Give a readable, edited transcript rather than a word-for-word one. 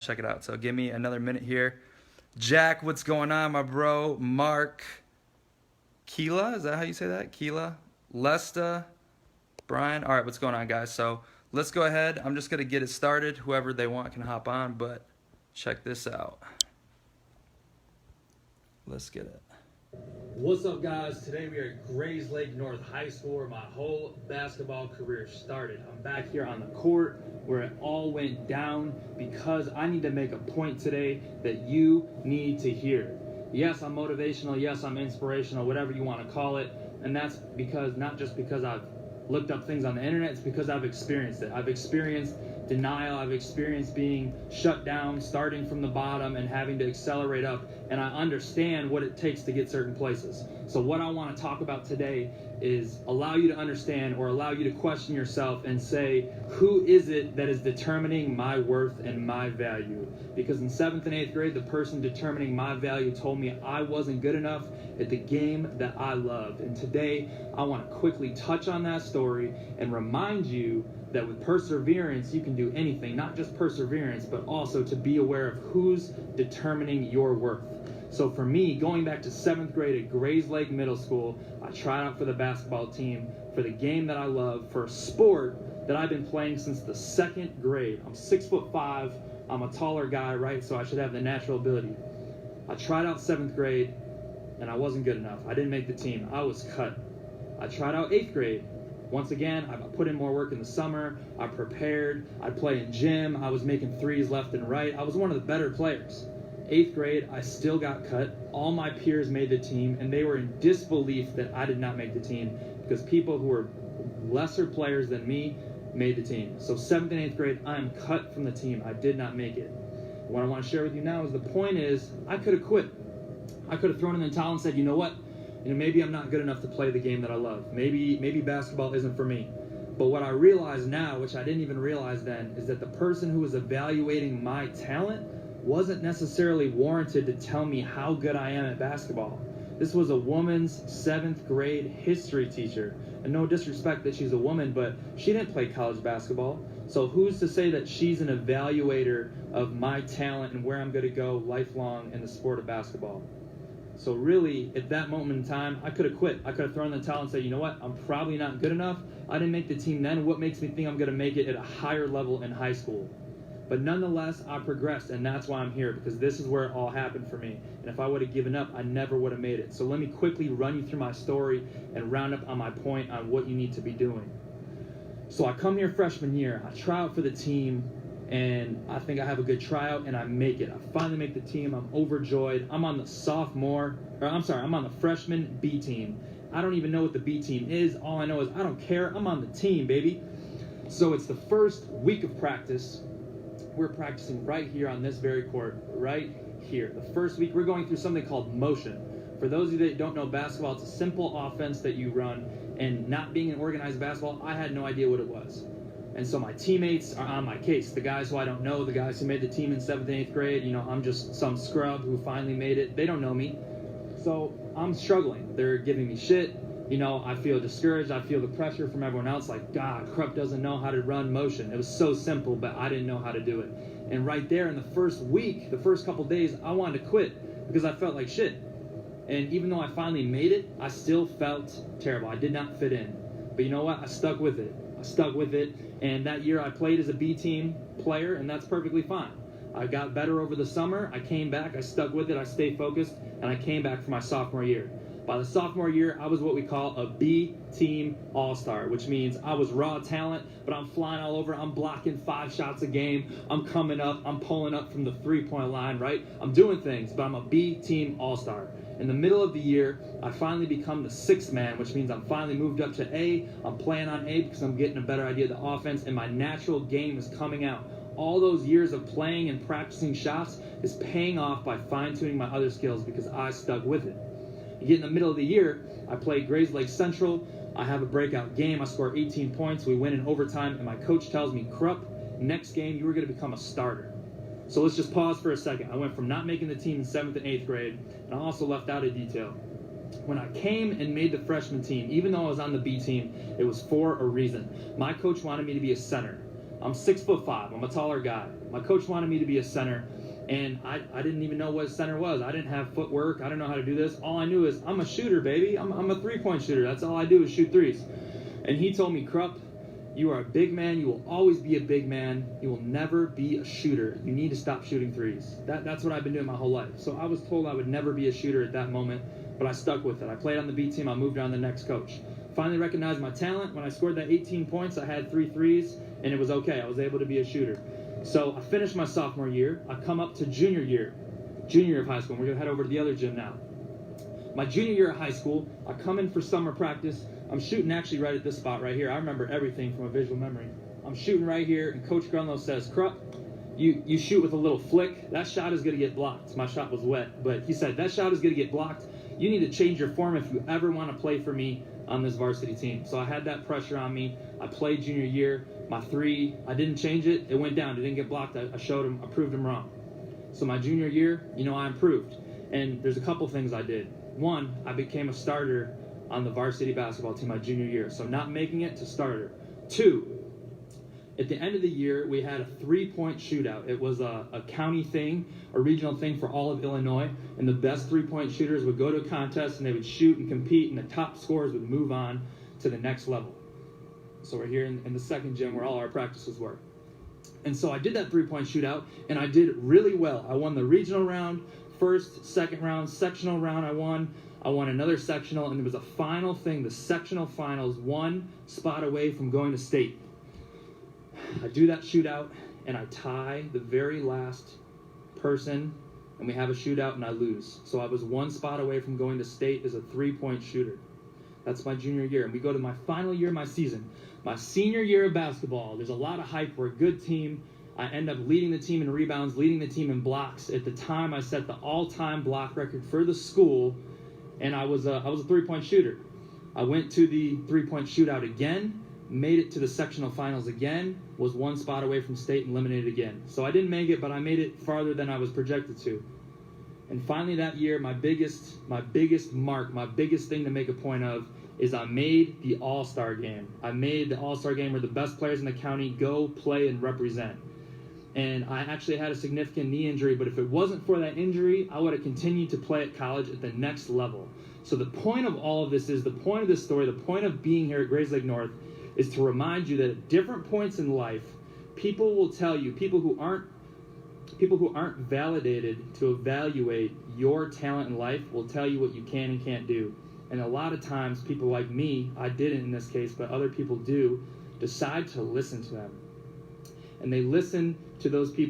Check it out. So give me another minute here. Jack, what's going on, my bro? Mark, Keela, is that how you say that? Keela, Lesta, Brian. All right, what's going on, guys? So let's go ahead. I'm just going to get it started. Whoever they want can hop on, but check this out. Let's get it. What's up, guys? Today we are at Grays Lake North High School, where my whole basketball career started. I'm back here on the court where it all went down because I need to make a point today that you need to hear. Yes, I'm motivational. Yes, I'm inspirational, whatever you want to call it. And that's because, not just because I've looked up things on the internet, it's because I've experienced it. I've experienced denial. I've experienced being shut down, starting from the bottom and having to accelerate up. And I understand what it takes to get certain places. So what I want to talk about today is allow you to understand, or allow you to question yourself and say, who is it that is determining my worth and my value? Because in 7th and 8th grade, the person determining my value told me I wasn't good enough at the game that I loved. And today, I want to quickly touch on that story and remind you that with perseverance, you can do anything. Not just perseverance, but also to be aware of who's determining your worth. So for me, going back to 7th grade at Grays Lake Middle School, I tried out for the basketball team, for the game that I love, for a sport that I've been playing since the 2nd grade. I'm 6'5", I'm a taller guy, right? So I should have the natural ability. I tried out 7th grade, and I wasn't good enough. I didn't make the team. I was cut. I tried out 8th grade. Once again, I put in more work in the summer. I prepared. I'd play in gym. I was making threes left and right. I was one of the better players. 8th grade, I still got cut. All my peers made the team, and they were in disbelief that I did not make the team because people who were lesser players than me made the team. So 7th and 8th grade, I am cut from the team. I did not make it. What I want to share with you now is the point is I could have quit. I could have thrown in the towel and said, you know what? Maybe I'm not good enough to play the game that I love. Maybe basketball isn't for me. But what I realize now, which I didn't even realize then, is that the person who was evaluating my talent wasn't necessarily warranted to tell me how good I am at basketball. This was a woman's 7th grade history teacher. And no disrespect that she's a woman, but she didn't play college basketball. So who's to say that she's an evaluator of my talent and where I'm going to go lifelong in the sport of basketball? So really, at that moment in time, I could have quit. I could have thrown in the towel and said, you know what, I'm probably not good enough. I didn't make the team then. What makes me think I'm going to make it at a higher level in high school? But nonetheless, I progressed, and that's why I'm here, because this is where it all happened for me. And if I would have given up, I never would have made it. So let me quickly run you through my story and round up on my point on what you need to be doing. So I come here freshman year. I try out for the team, and I think I have a good tryout, and I make it. I finally make the team. I'm overjoyed. I'm on the I'm on the freshman B team. I don't even know what the B team is. All I know is I don't care. I'm on the team, baby. So it's the first week of practice. We're practicing right here on this very court, right here. The first week, we're going through something called motion. For those of you that don't know basketball, it's a simple offense that you run, and not being an organized basketball, I had no idea what it was. And so my teammates are on my case. The guys who I don't know, the guys who made the team in 7th and 8th grade, I'm just some scrub who finally made it. They don't know me. So I'm struggling. They're giving me shit. I feel discouraged. I feel the pressure from everyone else. Like, God, Krupp doesn't know how to run motion. It was so simple, but I didn't know how to do it. And right there in the first week, the first couple days, I wanted to quit because I felt like shit. And even though I finally made it, I still felt terrible. I did not fit in. But you know what? I stuck with it. And that year I played as a B team player, and that's perfectly fine. I got better over the summer. I came back. I stuck with it. I stayed focused, and I came back for my sophomore year. By the sophomore year, I was what we call a B-team all-star, which means I was raw talent, but I'm flying all over. I'm blocking 5 shots a game. I'm coming up. I'm pulling up from the three-point line, right? I'm doing things, but I'm a B-team all-star. In the middle of the year, I finally become the 6th man, which means I'm finally moved up to A. I'm playing on A because I'm getting a better idea of the offense, and my natural game is coming out. All those years of playing and practicing shots is paying off by fine-tuning my other skills because I stuck with it. You get in the middle of the year, I play Grays Lake Central. I have a breakout game. I score 18 points. We win in overtime, and my coach tells me, Krupp, next game you were going to become a starter. So let's just pause for a second. I went from not making the team in 7th and 8th grade, and I also left out a detail. When I came and made the freshman team, even though I was on the B team, it was for a reason. My coach wanted me to be a center. I'm 6'5". I'm a taller guy. My coach wanted me to be a center, and I didn't even know what a center was. I didn't have footwork. I didn't know how to do this. All I knew is I'm a shooter, baby. I'm a three-point shooter. That's all I do is shoot threes. And he told me, Krupp, you are a big man. You will always be a big man. You will never be a shooter. You need to stop shooting threes. That's what I've been doing my whole life. So I was told I would never be a shooter at that moment, but I stuck with it. I played on the B team. I moved on to the next coach. Finally recognized my talent. When I scored that 18 points, I had 3 threes, and it was okay. I was able to be a shooter. So I finished my sophomore year. I come up to junior year of high school. We're going to head over to the other gym now. My junior year of high school, I come in for summer practice. I'm shooting actually right at this spot right here. I remember everything from a visual memory. I'm shooting right here, and Coach Grunlow says, Krupp, you shoot with a little flick. That shot is going to get blocked. My shot was wet, but he said, that shot is going to get blocked. You need to change your form if you ever want to play for me on this varsity team. So I had that pressure on me. I played junior year. My 3, I didn't change it. It went down. It didn't get blocked. I showed him, I proved him wrong. So my junior year, I improved. And there's a couple things I did. 1, I became a starter on the varsity basketball team my junior year. So not making it to starter. 2, at the end of the year, we had a 3-point shootout. It was a county thing, a regional thing for all of Illinois, and the best 3-point shooters would go to a contest, and they would shoot and compete, and the top scorers would move on to the next level. So we're here in the second gym where all our practices were. And so I did that 3-point shootout, and I did really well. I won the regional round, first, second round, sectional round I won. I won another sectional, and there was a final thing, the sectional finals, 1 spot away from going to state. I do that shootout, and I tie the very last person, and we have a shootout, and I lose. So I was 1 spot away from going to state as a 3-point shooter. That's my junior year. And we go to my final year of my season. My senior year of basketball, there's a lot of hype. We're a good team. I end up leading the team in rebounds, leading the team in blocks. At the time, I set the all-time block record for the school, and I was a 3-point shooter. I went to the 3-point shootout again, made it to the sectional finals again, was 1 spot away from state and eliminated again. So I didn't make it, but I made it farther than I was projected to. And finally that year, my biggest mark, my biggest thing to make a point of is I made the All-Star game. I made the All-Star game where the best players in the county go play and represent. And I actually had a significant knee injury, but if it wasn't for that injury, I would have continued to play at college at the next level. So the point of all of this is, the point of this story, the point of being here at Grays Lake North is to remind you that at different points in life, people will tell you, people who aren't validated to evaluate your talent in life will tell you what you can and can't do. And a lot of times, people like me, I didn't in this case, but other people do, decide to listen to them. And they listen to those people